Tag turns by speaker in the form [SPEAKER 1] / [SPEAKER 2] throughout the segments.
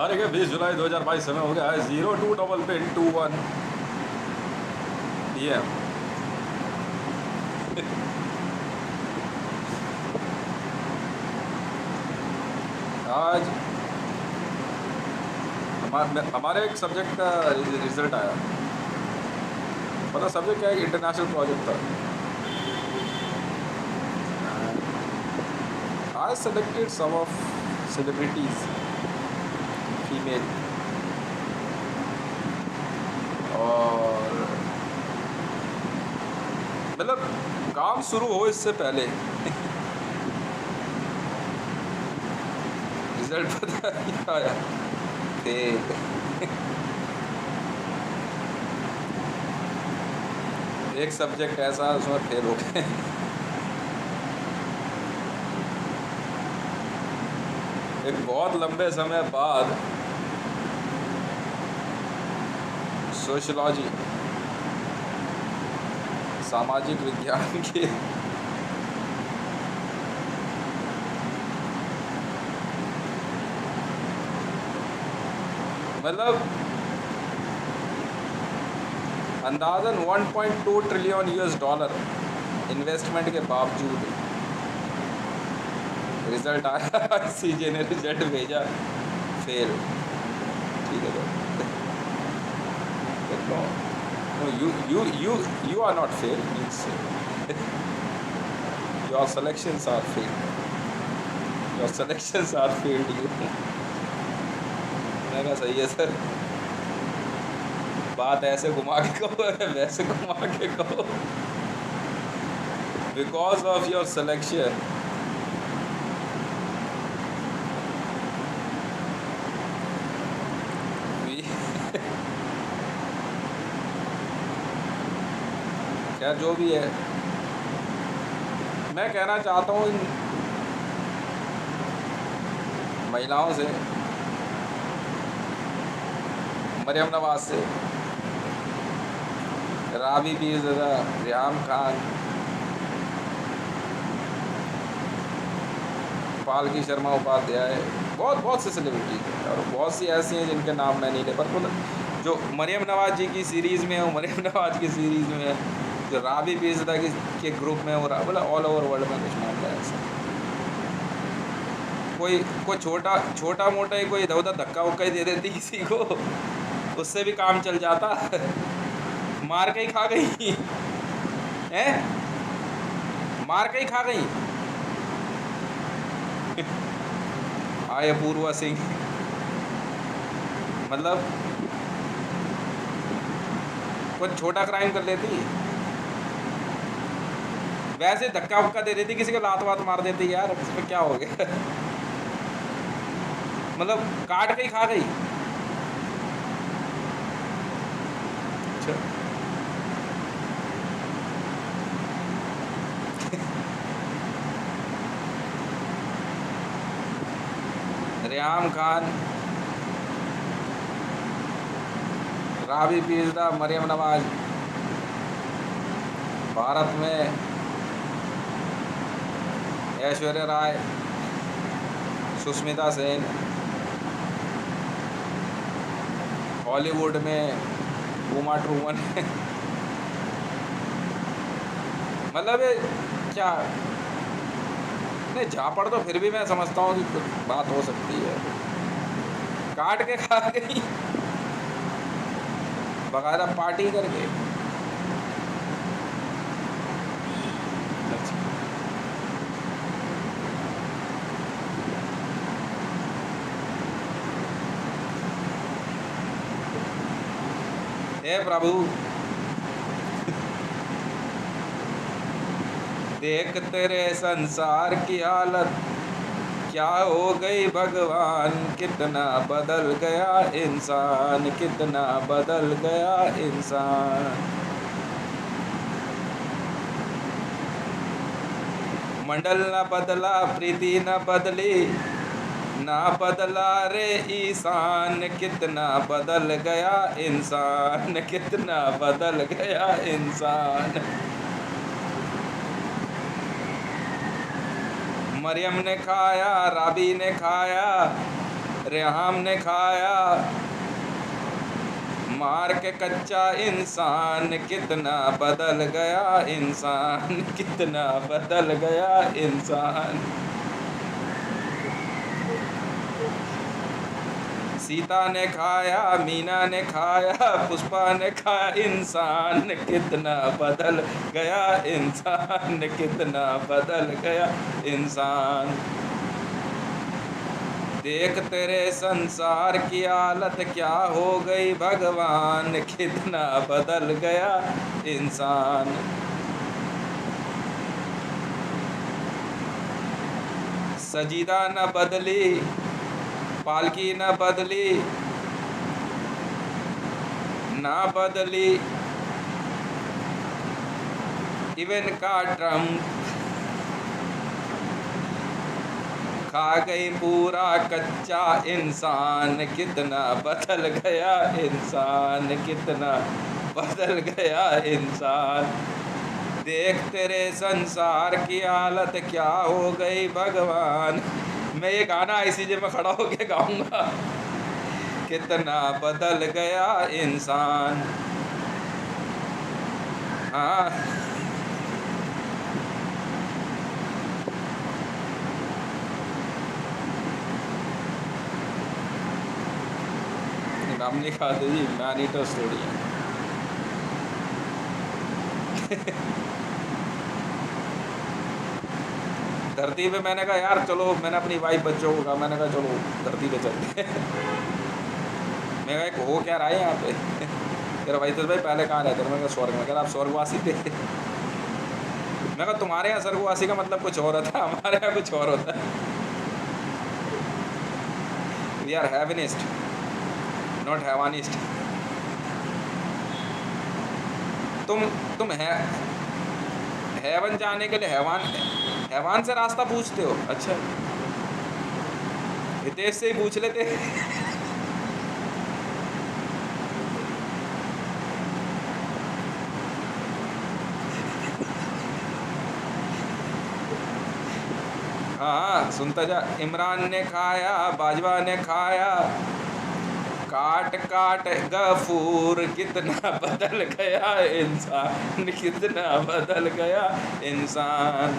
[SPEAKER 1] अरे क्या 20 जुलाई 2022 समय हो गया है 02 PM। आज हमारे एक सब्जेक्ट का रिजल्ट आया। पता सब्जेक्ट क्या है? इंटरनेशनल प्रोजेक्ट था। I selected some of celebrities female, और मतलब काम शुरू हो इससे पहले रिजल्ट पता क्या आया? फेल। एक सब्जेक्ट ऐसा उसमें फेल हो गए। एक बहुत लंबे समय बाद सोशलॉजी, सामाजिक विज्ञान के मतलब अंदाज़न 1.2 ट्रिलियन US डॉलर इन्वेस्टमेंट के बावजूद रिजल्ट आया। सीजे ने रिजल्ट भेजा, फेल। ठीक है तो you are not fail, means your selections are failed, your selections are failed you। मैं कहा सही है सर, बात ऐसे घुमा के कहो वैसे घुमा के कहो। बिकॉज ऑफ योर सिलेक्शन खैर जो भी है, मैं कहना चाहता हूँ इन महिलाओं से, मरियम नवाज से, राबी पीरज़ादा, रियाम खान, पालकी शर्मा उपाध्याय, बहुत से सेलिब्रिटीज हैं, और बहुत सी ऐसी हैं जिनके नाम मैं नहीं ले, पर जो मरियम नवाज जी की सीरीज़ में है वो मरियम नवाज की सीरीज़ में है, जो राबी पीरज़ादा के ग्रुप में हो रहा, मतलब ऑल ओवर वर्ल्ड में कुछ मामला है ऐसा। कोई छोटा मोटा ही कोई इधर उधर धक्का वक्का ही दे देती किसी को, उससे भी काम चल जाता। मार के ही खा गई है, मार के ही खा गई। आए अपूर्वा सिंह, मतलब कुछ छोटा क्राइम कर लेती, वैसे धक्का वक्का दे देती, किसी को लात वात मार देती, यार इसमें क्या हो गया? मतलब काट के ही खा गई। अच्छा रियाम खान, राबी पीरज़ादा, मरियम नवाज, भारत में ऐश्वर्या राय, सुष्मिता सेन, हॉलीवुड में उमा ट्रूमन। मतलब ये क्या, नहीं झापड़ तो फिर भी मैं समझता हूँ कि कुछ बात हो सकती है, काट के खा गई बकायदा पार्टी करके। हे प्रभु, देख तेरे संसार की हालत क्या हो गई भगवान, कितना बदल गया इंसान, कितना बदल गया इंसान। मंडल न बदला, प्रीति न बदली, ना बदला रे ईसान, कितना बदल गया इंसान, कितना बदल गया इंसान। मरियम ने खाया, राबी ने खाया, रेहाम ने खाया मार के कच्चा इंसान, कितना बदल गया इंसान, कितना बदल गया इंसान। सीता ने खाया, मीना ने खाया, पुष्पा ने खाया इंसान, कितना बदल गया इंसान, कितना बदल गया इंसान। देख तेरे संसार की हालत क्या हो गई भगवान, कितना बदल गया इंसान। सजीदा न बदली, पालकी न बदली, ना बदली इवन का ट्रम्प, खा गई पूरा कच्चा इंसान, कितना बदल गया इंसान, कितना बदल गया इंसान। देख तेरे संसार की हालत क्या हो गई भगवान। मैं ये गाना ICJ में खड़ा होके गाऊंगा, कितना बदल गया इंसान। हाँ, नाम नहीं खाते जी, मैनीटो स्टोरी है। धरती पे मैंने कहा यार चलो, मैंने अपनी वाइफ बच्चों को कहा, मैंने कहा चलो धरती पे चलते हैं। मैं कहा हो क्या रहा है यहाँ पे। तेरा भाई तो भाई पहले कहाँ रहते थे, मैं कहा स्वर्ग में। कहा आप स्वर्गवासी थे। मैं कहा तुम्हारे यहाँ स्वर्गवासी का मतलब कुछ और होता है, हमारे यहाँ कुछ और होता है। We are heavenist not heavenist. तुम है हेवन जाने के लिए हैवान से रास्ता पूछते हो। अच्छा, हितेश से ही पूछ लेते। हाँ सुनता जा। इमरान ने खाया, बाजवा ने खाया, काट काट गफूर, कितना बदल गया इंसान, कितना बदल गया इंसान।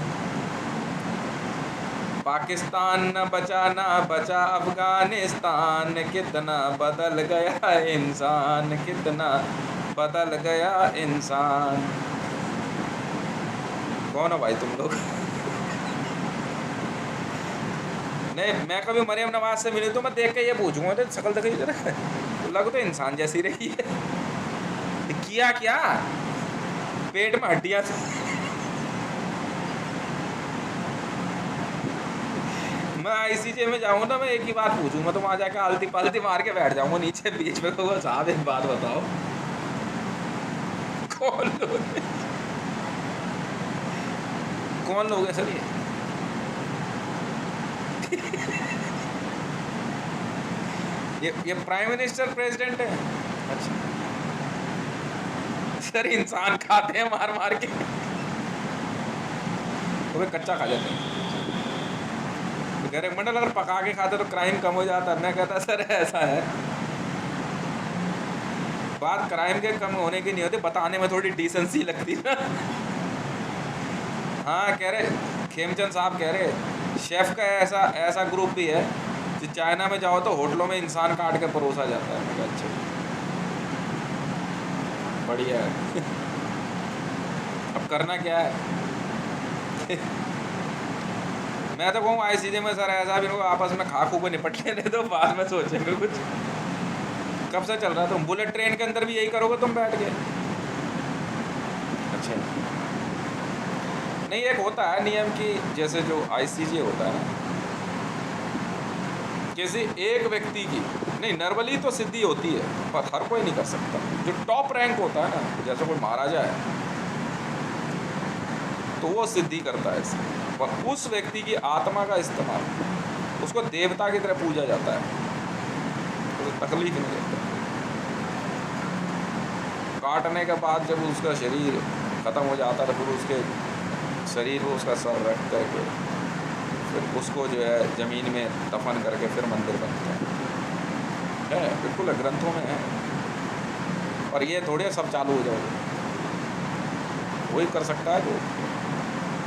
[SPEAKER 1] पाकिस्तान न बचा अफगानिस्तान, कितना बदल गया इंसान, कितना बदल गया इंसान। कौन हो भाई तुम लोग। नहीं, मैं कभी मरियम नवाज से मिली तो मैं देख के ये पूछूंगा तो शक्ल देखी जरा, लग तो इंसान जैसी रही है। किया क्या, पेट में हड्डियां। मैं ICJ में जाऊँ ना, मैं एक ही बात पूछूंगा, तो वहाँ जाके आलती पालती मार के बैठ जाऊंगा नीचे बीच में। को साहब एक बात बताओ, कौन लोग है सर ये प्राइम मिनिस्टर प्रेसिडेंट है। अच्छा सर, इंसान खाते हैं मार मार के, तो वे कच्चा खा जाते हैं। तो कह रहे मंडल अगर पका के खाते तो क्राइम कम हो जाता। मैं कहता सर ऐसा है, बात क्राइम के कम होने की नहीं होती, बताने में थोड़ी डिसेंसी लगती ना। हाँ कह रहे, खेमचंद साहब कह रहे शेफ का ऐसा ग्रुप भी है कि चाइना में जाओ तो होटलों में इंसान काट के परोसा जाता है। मैं कहा अच्छा बढ़िया है। अब करना क्या है। मैं तो कहूँ ICJ में सर ऐसा भी लोग आपस में खा खू को निपट लेने दो, बाद में सोचेंगे कुछ। कब से चल रहा है तुम बुलेट ट्रेन के अंदर भी यही करोगे तुम बैठ के। अच्छा नहीं, एक होता है नियम की, जैसे जो ICJ होता है ना, किसी एक व्यक्ति की नहीं, नॉर्मली तो सिद्धि होती है पर हर कोई नहीं कर सकता। जो टॉप रैंक होता है ना, जैसे कोई महाराजा है तो वो सिद्धि करता है इससे, पर उस व्यक्ति की आत्मा का इस्तेमाल, उसको देवता की तरह पूजा जाता है, तो तकलीफ नहीं देता। काटने के बाद जब उसका शरीर ख़त्म हो जाता है तो फिर उसके शरीर को उसका सर रख करके फिर उसको जो है ज़मीन में दफन करके फिर मंदिर बनते हैं। बिल्कुल ग्रंथों में है। और ये थोड़े सब चालू हो जाओगे, वही कर सकता है जो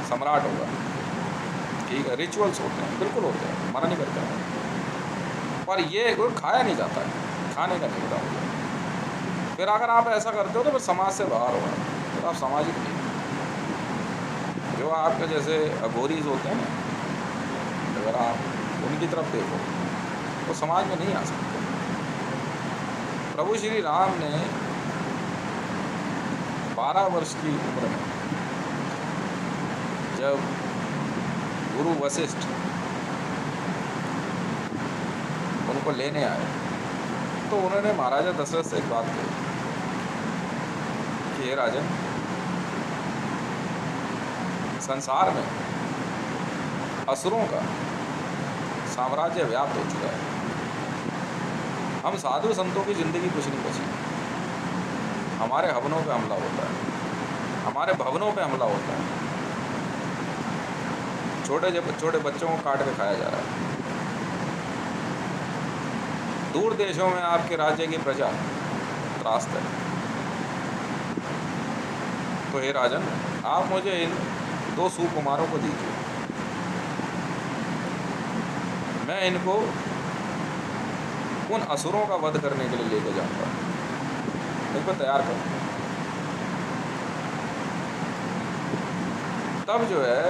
[SPEAKER 1] सम्राट होगा। ठीक है, रिचुअल्स होते हैं, बिल्कुल होते हैं, मना नहीं करते हैं, पर ये वो खाया नहीं जाता है, खाने का नहीं होता मुझे। फिर अगर आप ऐसा करते हो तो फिर समाज से बाहर होगा, तो आप सामाजिक नहीं। जो आपके जैसे अघोरीज होते हैं ना, अगर आप उनकी तरफ देखो तो समाज में नहीं आ सकते। प्रभु श्री राम ने 12 वर्ष की उम्र में जब गुरु वशिष्ठ उनको लेने आए तो उन्होंने महाराजा दशरथ से एक बात कही कि हे राजन, संसार में असुरों का साम्राज्य व्याप्त हो चुका है। हम साधु संतों की ज़िंदगी कुछ नहीं बची। हमारे हवनों पे हमला होता है, हमारे भवनों पे हमला होता है, छोटे बच्चों को काट के खाया जा रहा है। दूर देशों में आपके राज्य की प्रजा त्रास्त है। तो हे राजन, आप मुझे इन 2 सुकुमारों को दीजिए, मैं इनको उन असुरों का वध करने के लिए लेके जाऊंगा, इनको तैयार करूंगा। तब जो है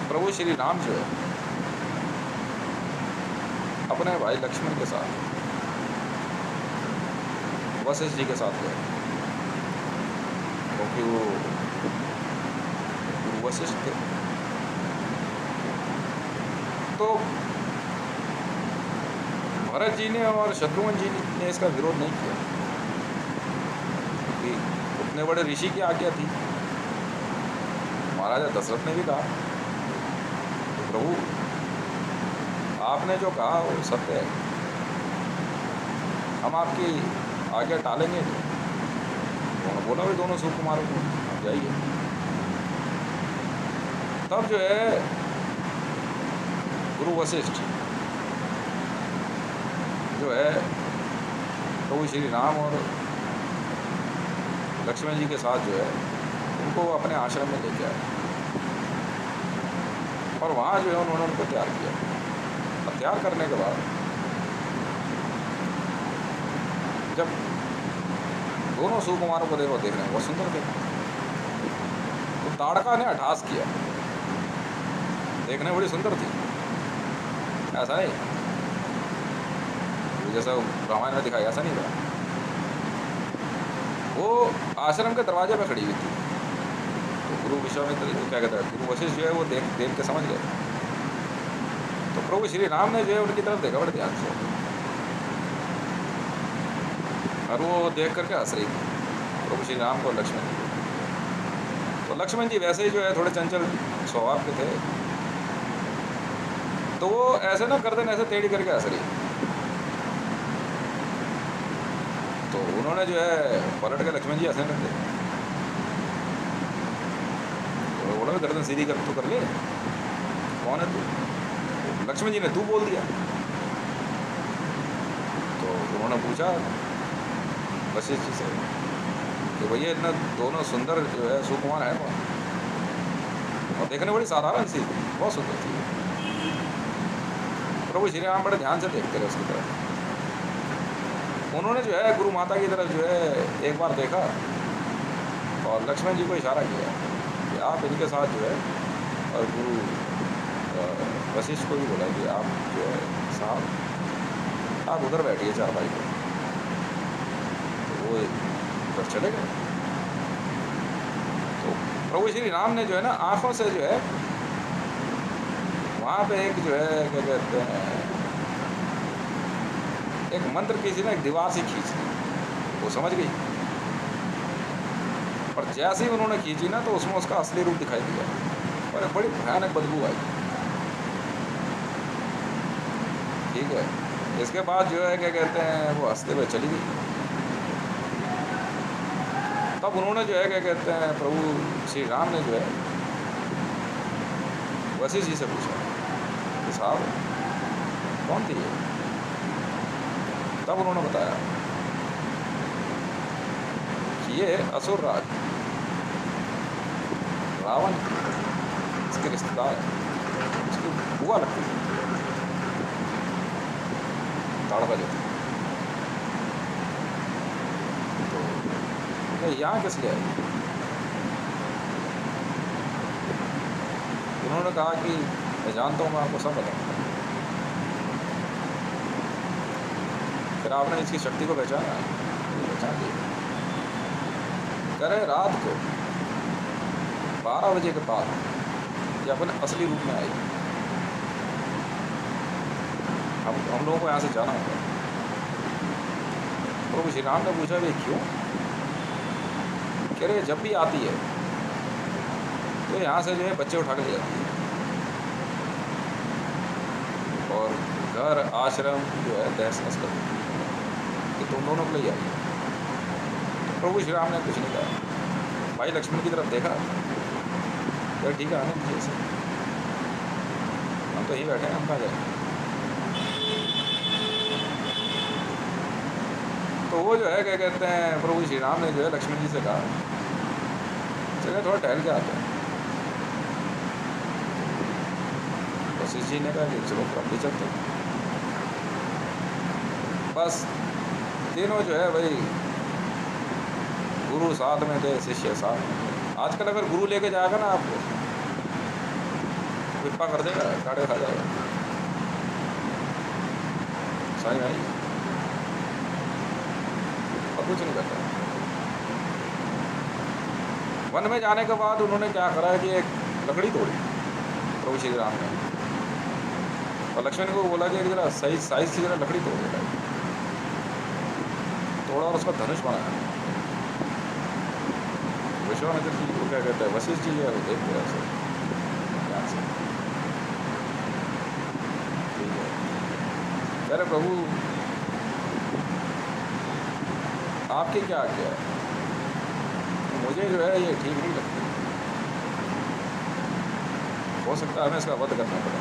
[SPEAKER 1] प्रभु श्री राम जो है अपने भाई लक्ष्मण के साथ वशिष्ठ जी के साथ गए, क्योंकि वो वशिष्ठ थे। तो भरत जी ने और शत्रुघ्न जी ने इसका विरोध नहीं किया, क्योंकि उतने बड़े ऋषि की आज्ञा थी। महाराजा दशरथ ने भी कहा, तो प्रभु आपने जो कहा वो सत्य है, हम आपकी आज्ञा टालेंगे नहीं। उन्होंने बोला भी दोनों सुकुमारों को आप जाइए। तब जो है गुरु वशिष्ठ जो है प्रभु श्री राम और लक्ष्मण जी के साथ जो है उनको अपने आश्रम में लेके आए, और वहाँ जो है उन्होंने उनको तैयार किया। और तैयार करने के बाद जब दोनों सुकुमारों को देखो, देखने बहुत सुंदर थे, तो ताड़का ने अठास किया, देखने बड़ी सुंदर थी। ऐसा नहीं जैसा रामायण में दिखाया, ऐसा नहीं था। वो आश्रम के दरवाजे पे खड़ी हुई थी। तो गुरु विश्वामित्र क्या कहता है, गुरु वशिष्ठ जो है वो देख के समझ गए। तो प्रभु श्री राम ने जो है उनकी तरफ देखा बड़े ध्यान से, और वो देख करके हंस रही थी प्रभु श्री राम को, लक्ष्मण जी को। तो लक्ष्मण जी वैसे ही जो है थोड़े चंचल स्वभाव के थे, तो वो ऐसे ना गर्दन ऐसे टेढ़ी करके हंस रही। तो उन्होंने जो है पलट के लक्ष्मण जी हंसने लगे। तो बोला गर्दन सीधी कर, तू कर ले, कौन है तू? लक्ष्मण जी ने तू बोल दिया। तो उन्होंने पूछा वशिष्ठ जी से कि भैया इतना दोनों सुंदर जो है सुकुमार है कौन? और देखने बड़ी साधारण सी, बहुत सुंदर थी। प्रभु श्री राम बड़े ध्यान से देखते रहे उसकी तरफ। उन्होंने जो है गुरु माता की तरफ जो है एक बार देखा और लक्ष्मण जी को इशारा किया कि आप इनके साथ जो है, और गुरु वशिष्ठ को भी बोला कि आप जो है साहब आप उधर बैठिए चारपाई पर। तो वो उधर चले गए। तो प्रभु श्री राम ने जो है ना आँखों से जो है वहाँ पे एक जो है क्या कहते हैं एक मंत्र की सी ना एक दीवार से खींच ली, वो समझ गई। और जैसे ही उन्होंने खींची ना तो उसमें उसका असली रूप दिखाई दिया, और एक बड़ी भयानक बदबू आई। ठीक है, इसके बाद जो है क्या कहते हैं वो हंसते हुए चली गई। तब उन्होंने जो है क्या कहते हैं प्रभु श्री राम ने जो है वशिष्ठ जी से पूछा तो साहब कौन थी ये? तब उन्होंने बताया कि ये असुर राज रावण इसके रिश्तेदार है, उसकी बुआ लगती है ताड़का जो थी। तो यहाँ किस लिए आई? उन्होंने कहा कि मैं जानता हूँ, मैं आपको सब बताऊँगा। फिर आपने इसकी शक्ति को पहचाना? पहचान ली। कह रहे रात को 12 बजे के बाद ये अपने असली रूप में आई। हम लोगों को यहाँ से जाना होगा। प्रभु श्री राम ने पूछा भाई क्यों? कह रहे जब भी आती है तो यहाँ से जो है बच्चे उठा के ले जाती है और घर आश्रम जो है तहस नहस कर देती है कि तुम दोनों को ले आई। तो प्रभु श्री राम ने कुछ नहीं कहा। भाई लक्ष्मण की तरफ देखा, तो ठीक है आने दीजिए से, हम तो यहीं बैठे हैं, हम कहाँ जाएंगे। तो वो जो है क्या कहते हैं, प्रभु श्री राम ने जो है लक्ष्मण जी से कहा चलिए थोड़ा टहल के आते हैं। वशिष्ठ जी ने कहा कि चलो हम भी चलते हैं। बस तीनों जो है भाई गुरु साथ में थे, शिष्य साथ में थे। आजकल अगर गुरु लेके जाएगा ना आपको कृपा कर देगा, काटे खा जाएगा। सही भाई और कुछ नहीं करता। वन में जाने के बाद उन्होंने क्या करा कि एक लकड़ी तोड़ी प्रभु श्री राम ने, और लक्ष्मण को बोला कि जरा साइज की जरा लकड़ी तोड़ देगा। तोड़ा और उसका धनुष बनाया। विश्वामित्र जी को क्या कहते हैं, वशिष्ठ जी है, वो देख लिया उसे ध्यान से। ठीक है, कह रहे प्रभु आपकी क्या आज्ञा है? मुझे जो है ये ठीक नहीं लगती, हो सकता है हमें इसका वध करना पड़े।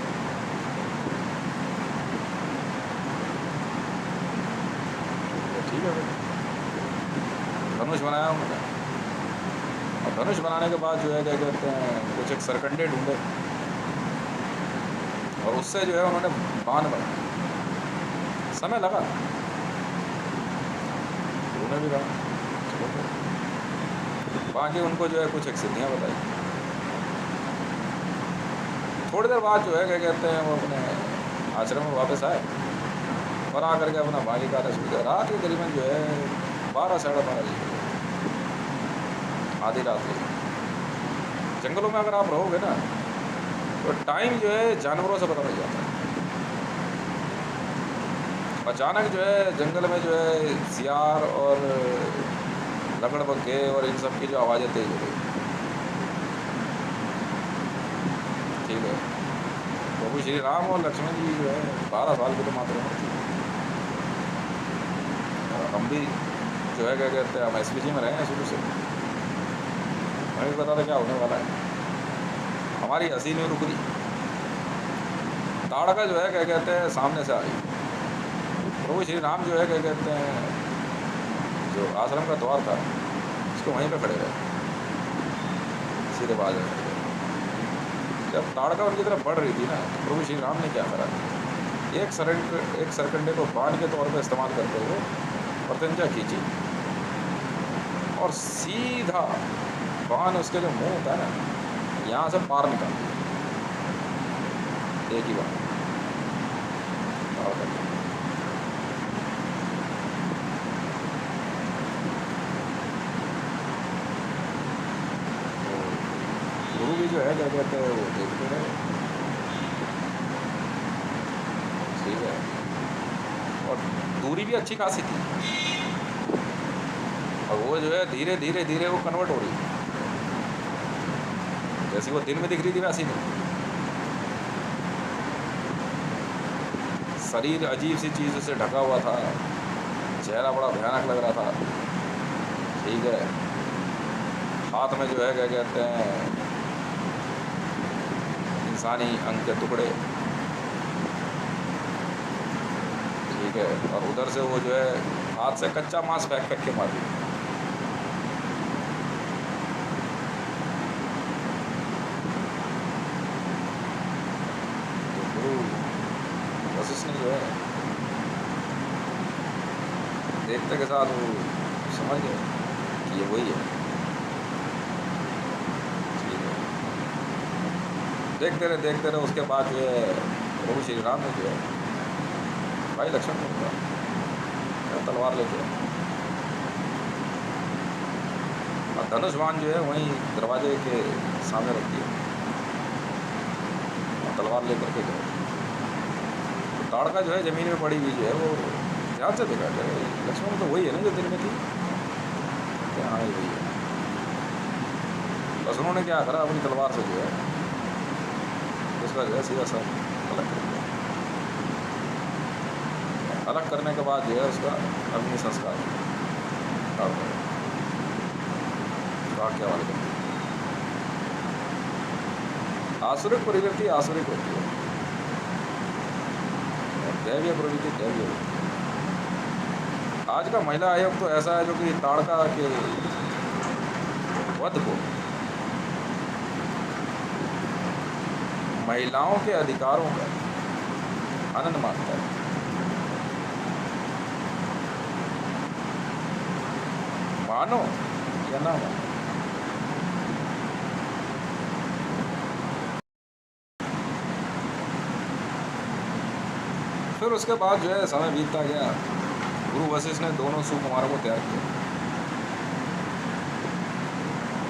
[SPEAKER 1] ठीक है भाई, धनुष बनाया उन्होंने, और धनुष बनाने के बाद जो है क्या कहते हैं कुछ एक सरकंडे ढूंढे और उससे जो है उन्होंने बाण बनाया। समय लगा, उन्होंने भी कहा चलो फिर। बाकी उनको जो है कुछ एक सिद्धियाँ बताई। थोड़ी देर बाद जो है क्या कहते हैं वो अपने आश्रम में वापस आए और आकर के अपना बाकी कार्य शुरू किया। रात के करीबन जो है 12 साढ़े 12 बजे, आधी रात में। जंगलों में अगर आप रहोगे ना तो टाइम जो है जानवरों से पता लग जाता है। अचानक जो है जंगल में जो है सियार और लकड़बग्घे और इन सब की जो आवाज़ें तेज हो गई। ठीक है, प्रभु श्री राम और लक्ष्मण जी जो है 12 साल की तो मात्र उम्र थी। और हम भी जो है क्या कहते हैं हम SPG में रहे हैं शुरू से, हमें भी पता था क्या होने वाला है। हमारी हंसी नहीं रुक रही। ताड़का जो है क्या कहते हैं सामने से आई। प्रभु श्री राम जो है क्या कहते हैं जो आश्रम का द्वार था उसको वहीं पे खड़े रहे, सीधे बाज रहे। जब ताड़का उनकी तरफ बढ़ रही थी ना तो प्रभु श्री राम ने क्या करा, एक सरकंडे को बाण के तौर पर इस्तेमाल करते हुए प्रत्यंचा खींची और सीधा बाण उसके जो मुंह होता है ना यहाँ से पार निकाल दिया, एक ही बार। गुरु भी जो है क्या कहते हैं वो देखते रहे। ठीक है, और दूरी भी अच्छी खासी थी और वो जो है धीरे धीरे धीरे वो कन्वर्ट हो रही थी। जैसी वो दिन में दिख रही थी वैसी नहीं। शरीर अजीब सी चीज़ से ढका हुआ था, चेहरा बड़ा भयानक लग रहा था। ठीक है, हाथ में जो है क्या कहते हैं इंसानी अंग के टुकड़े के, और उधर से वो जो है हाथ से कच्चा मांस फेंक फेंक के मार दिया। तो गुरु वशिष्ठ ने जो है देखते के साथ वो समझ गए कि ये वही है। ठीक है, देखते रहे। उसके बाद जो है प्रभु श्री राम ने जो है भाई लक्ष्मण को बोला तलवार लेके आओ। और धनुष बाण जो है वहीं दरवाजे के सामने रख दिया और तलवार लेकर के गए। तो ताड़का जो है ज़मीन में पड़ी हुई जो है वो ध्यान से देखा जाए, लक्ष्मण तो वही है ना जो दिन में थी। हाँ ये वही है। बस उन्होंने क्या करा, अपनी तलवार से जो है उसका जो है सीधा सा अलग कर दिया। अलग करने के बाद जो है उसका अग्नि संस्कार क्या वाले करते। आसुरिक प्रवृत्ति आसुरिक होती है, दैवीय प्रवृत्ति दैवीय होती है। आज का महिला आयोग तो ऐसा है जो कि ताड़का के वध को महिलाओं के अधिकारों का आनंद मानता है। मानो या ना मानो, फिर उसके बाद जो है समय बीतता गया। गुरु वशिष्ठ ने दोनों सुकुमारों को त्याग किया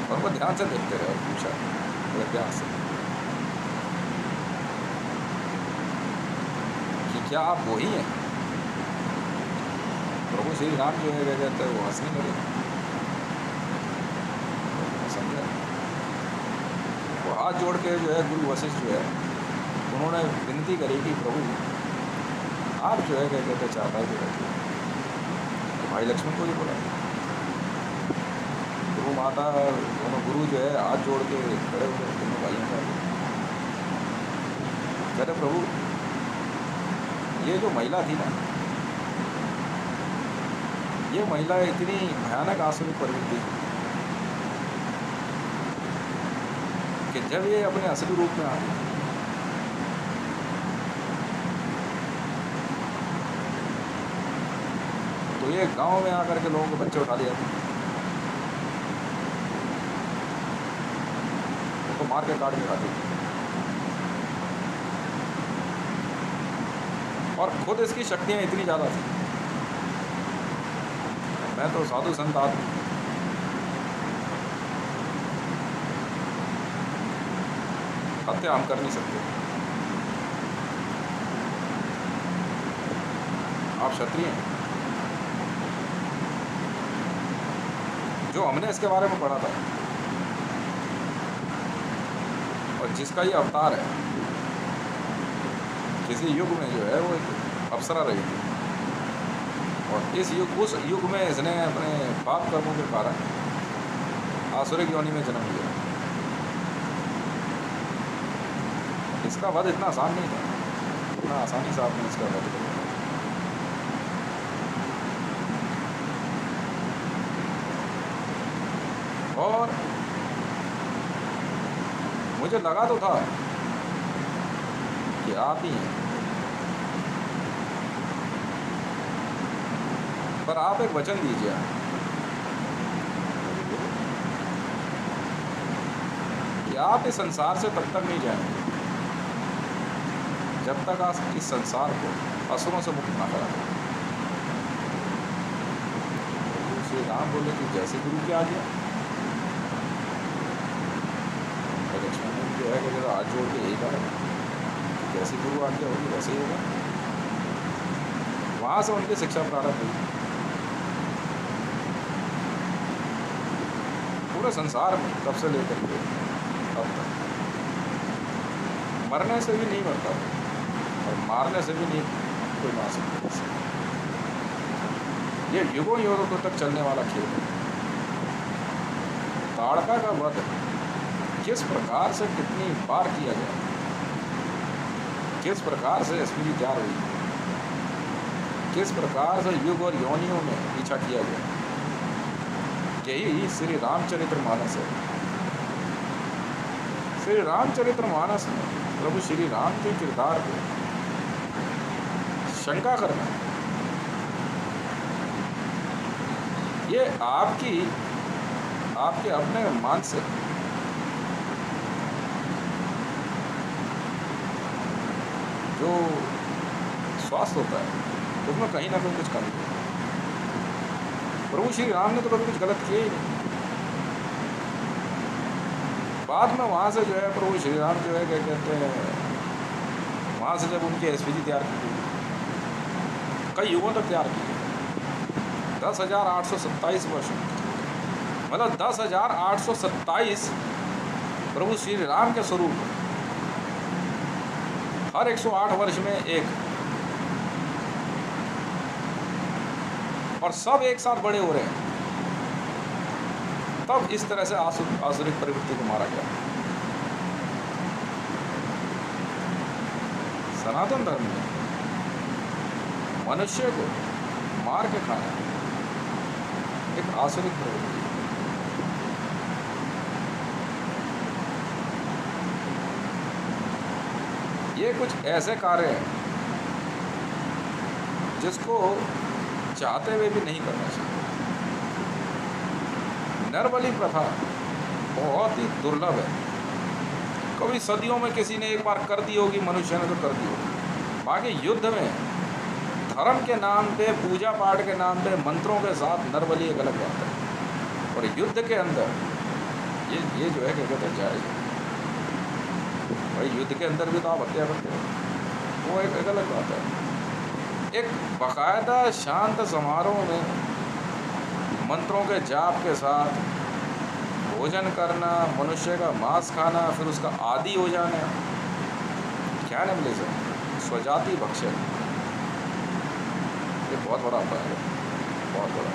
[SPEAKER 1] और वो ध्यान से देखते रहे और पूछा बड़े प्यार से कि क्या आप वही हैं? प्रभु श्री राम जो है क्या कहते हैं, वो हंसने लगे। समझा? वो हाथ जोड़ के जो है गुरु वशिष्ठ जो है उन्होंने विनती करी कि प्रभु आप जो है क्या कहते चाहता है कि तो भाई लक्ष्मण को ही बोला। गुरु माता दोनों गुरु जो है हाथ जोड़ के खड़े हुए दोनों भाइयों का कहते प्रभु ये जो महिला थी ना, ये महिला इतनी भयानक आसुरी प्रवृत्ति कि जब ये अपने असली रूप में आती तो ये गांव में आकर के लोगों के बच्चे उठा लिया, उनको मार के काट के खाती और खुद इसकी शक्तियाँ इतनी ज़्यादा थी। मैं तो साधु संत आदमी, हत्या हम कर नहीं सकते, आप क्षत्रिय हैं। जो हमने इसके बारे में पढ़ा था और जिसका ये अवतार है, किसी युग में जो है वो एक अप्सरा रही थी और उस युग में इसने अपने पाप कर्मों के कारण आसुरिक योनि में जन्म लिया। इसका वध इतना आसान नहीं था, इतना आसानी से आपने इसका वध कर दिया। और मुझे लगा तो था कि आप ही हैं, पर आप एक वचन दीजिए कि आप इस संसार से तब तक नहीं जाएंगे जब तक आप इस संसार को असुरों से मुक्त ना करा। श्री राम बोले कि जैसे गुरु के आ गया, लक्ष्मण ने जो है कि हाथ जोड़ के यही कहा जैसे गुरु आ गया होगी वैसे ही होगा। वहाँ से उनकी शिक्षा प्रारंभ हुई। पूरे संसार में तब से लेकर के अब तक मरने से भी नहीं मरता और मारने से भी नहीं कोई मार सकता। ये युगों युगों तक चलने वाला खेल है। ताड़का का वध किस प्रकार से कितनी बार किया गया, किस प्रकार से इसमें तैयार हुई, किस प्रकार से युग और योनियों में पीछा किया गया, यही श्री रामचरितमानस है। श्री रामचरितमानस में प्रभु श्री राम के किरदार को शंका करना, ये आपके अपने मानसिक जो स्वास्थ्य होता है उसमें कहीं ना कहीं कुछ कमी है। प्रभु श्री राम ने तो कभी कुछ गलत किया ही नहीं। बाद में वहाँ से जो है प्रभु श्री राम जो है क्या कहते हैं, वहाँ से जब उनकी एसपीजी तैयार की, कई युगों तक तैयार की, 10,827 वर्ष, मतलब 10,827 प्रभु श्री राम के स्वरूप, हर 108 वर्ष में एक, और सब एक साथ बड़े हो रहे हैं। तब इस तरह से आसुरिक प्रवृत्ति को मारा गया। सनातन धर्म में मनुष्य को मार के खाना एक आसुरिक प्रवृत्ति है। ये कुछ ऐसे कार्य हैं जिसको चाहते हुए भी नहीं करना चाहिए। नरबलि प्रथा बहुत ही दुर्लभ है। कभी सदियों में किसी ने एक बार कर दी होगी, मनुष्य ने तो कर दी होगी। बाकी युद्ध में धर्म के नाम पे, पूजा पाठ के नाम पे मंत्रों के साथ नरबलि एक अलग बात है। और युद्ध के अंदर ये जो है क्या कहते हैं जायज़ है भाई। युद्ध के अंदर भी तो आप हत्या करते हो, वो एक अलग बात है। एक बाकायदा शांत समारोह में मंत्रों के जाप के साथ भोजन करना, मनुष्य का मांस खाना, फिर उसका आदी हो जाना, क्या नाम ले सकते, स्वजाति भक्षण, ये बहुत बड़ा अपराध है, बहुत बड़ा।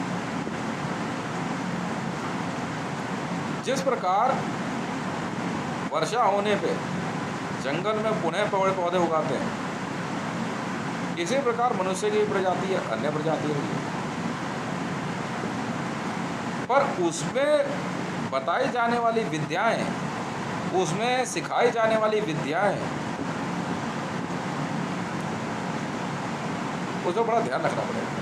[SPEAKER 1] जिस प्रकार वर्षा होने पे जंगल में पुनः पेड़ पौधे उगाते हैं, इसी प्रकार मनुष्य की प्रजाति है, अन्य प्रजाति है, पर उसमें बताई जाने वाली विद्याएं, उसमें सिखाई जाने वाली विद्याएं, उसको बड़ा ध्यान रखना पड़ेगा।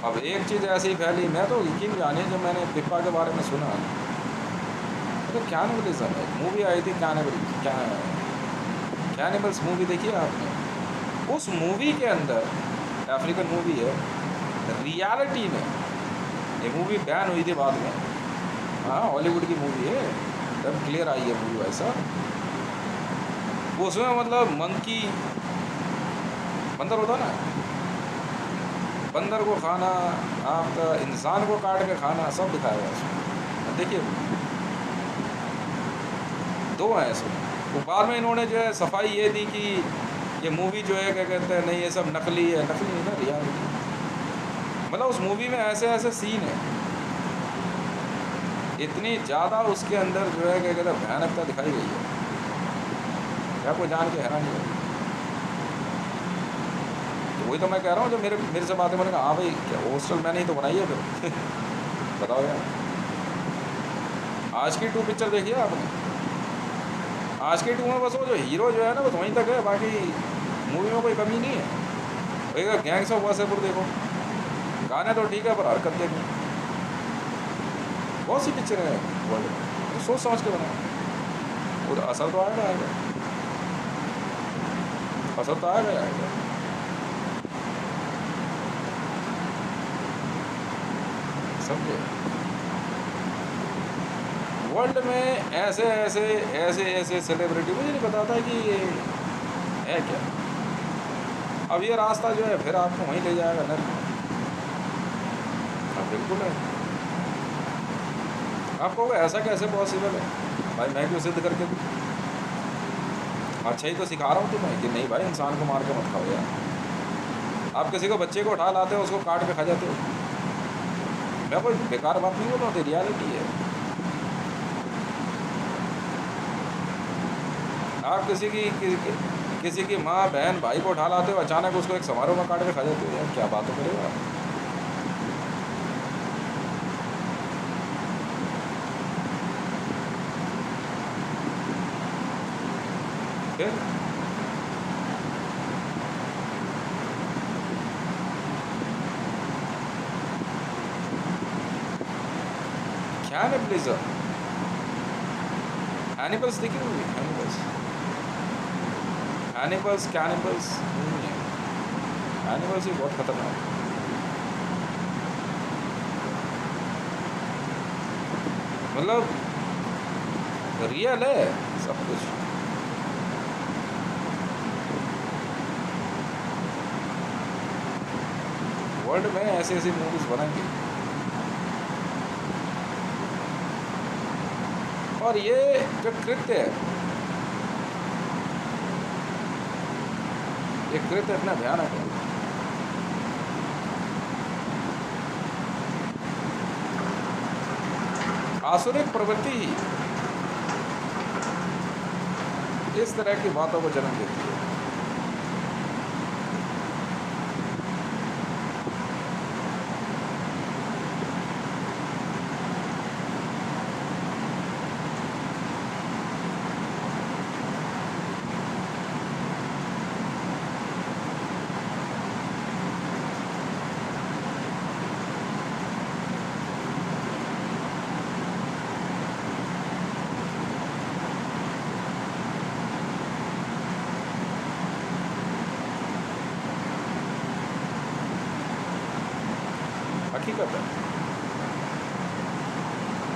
[SPEAKER 1] अब एक चीज़ ऐसी फैली, मैं तो यकीन जाने जब मैंने पिप्पा के बारे में सुना तो कैनिबलिज्म है, मूवी आई थी कैनिबल्स मूवी, देखिए आपने? उस मूवी के अंदर, अफ्रीकन मूवी है, रियलिटी में ये मूवी बैन हुई थी बाद में, हाँ हॉलीवुड की मूवी है, तब क्लियर आई है मूवी वैसा। उसमें मतलब मंकी, बंदर होता ना, बंदर को खाना, आपका इंसान को काट के खाना, सब दिखाया हुआ उसमें। देखिए दो हैं इसमें। तो बाद में इन्होंने जो है सफाई ये दी कि ये मूवी जो है क्या कहते हैं, नहीं ये सब नकली है, नकली नहीं ना, रियलिटी। मतलब उस मूवी में ऐसे ऐसे सीन है, इतनी ज़्यादा उसके अंदर जो है क्या कहते हैं भयानकता दिखाई गई है, क्या कोई जान के हैरानी है। तो वही तो मैं कह रहा हूँ, जो मेरे से बातें, मैंने कहा हाँ भाई क्या हॉस्टल मैंने ही तो बनाई है फिर बताओ यार। आज की 2 पिक्चर देखिए आपने, आज के 2 में बस वो जो हीरो जो है ना, बस वहीं तक है, बाकी मूवी में कोई कमी नहीं है। भैया गैंग्स ऑफ वासेपुर देखो, गाने तो ठीक है पर हरकत देखो। बहुत सी पिक्चर है वर्ल्ड में, तो सोच समझ के बनाओ, और असर तो आएगा, असर तो आएगा। समझे? वर्ल्ड में ऐसे सेलिब्रिटी, मुझे नहीं बताता कि ये है क्या। अब ये रास्ता जो है फिर आपको वहीं ले जाएगा नर्क में। हाँ बिल्कुल है। आपको ऐसा कैसे पॉसिबल है भाई, मैं क्यों सिद्ध करके दूँ? अच्छा ही तो सिखा रहा हूँ तुम्हें कि नहीं भाई इंसान को मार के मत खाओ यार। आप किसी को बच्चे को उठा लाते हो, उसको काट के खा जाते हो। मैं कोई बेकार बात नहीं बोल रहा हूँ, तो रियलिटी है। आप किसी किसी की माँ बहन भाई को उठा लाते हो, अचानक उसको एक समारोह में काट के खा जाते हो, यार क्या बात करेगा आप? फिर कैनिबलिज्म, एनिमल्स देखी हुई, एनिमल्स, एनिमल्स कैनिबल्स नहीं है, एनिमल्स ही बहुत खतरनाक है। मतलब रियल है सब कुछ। वर्ल्ड में ऐसी ऐसी मूवीज बनेंगी, और ये जो कृत्य है, ये कृत्य इतना भयानक है। आसुरिक प्रवृत्ति ही इस तरह की बातों को जन्म देती है। हकीकत है।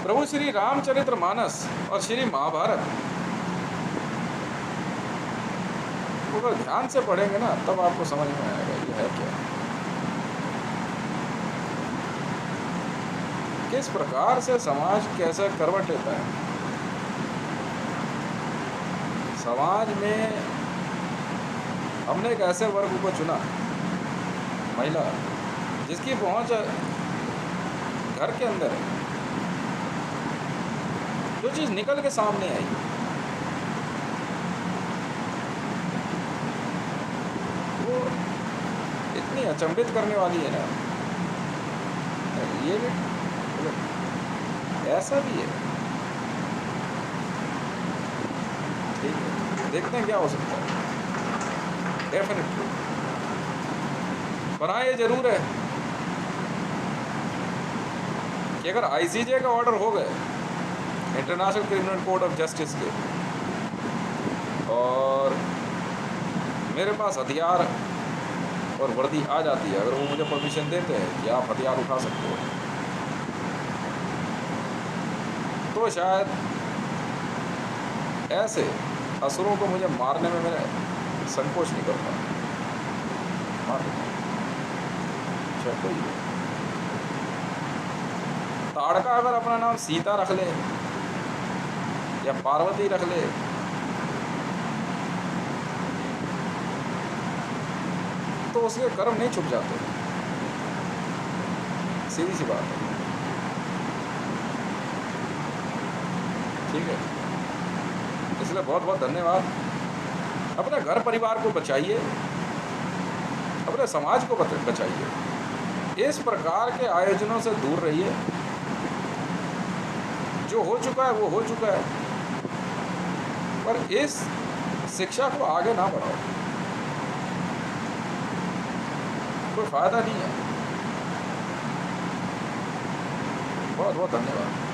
[SPEAKER 1] प्रभु श्री रामचरित्र मानस और श्री महाभारत को अगर ध्यान से पढ़ेंगे ना, तब आपको समझ में आएगा ये है क्या, किस प्रकार से समाज कैसे करवट लेता है। समाज में हमने एक ऐसे वर्ग को चुना, महिला, जिसकी पहुंच घर के अंदर है। जो चीज़ निकल के सामने आई, वो इतनी अचंभित करने वाली है ना। ये भी ऐसा भी है, ठीक है, देखते हैं क्या हो सकता है। डेफिनेटली, पर हाँ ये जरूर है कि अगर आईसीजे का ऑर्डर हो गए, international criminal court of justice के, और मेरे पास हथियार और वर्दी आ जाती है, अगर वो मुझे परमिशन देते हैं कि आप हथियार उठा सकते हो, तो शायद ऐसे असुरों को मुझे मारने में मैं संकोच नहीं करता, मार देता। चाहे कोई हो। ताड़का अगर अपना नाम सीता रख ले या पार्वती रख ले, तो उसके कर्म नहीं छुप जाते, सीधी सी बात है। ठीक है, इसलिए बहुत बहुत धन्यवाद। अपने घर परिवार को बचाइए, अपने समाज को बचाइए, इस प्रकार के आयोजनों से दूर रहिए। जो हो चुका है वो हो चुका है, पर इस शिक्षा को आगे ना बढ़ाओ, कोई फायदा नहीं है। बहुत बहुत धन्यवाद।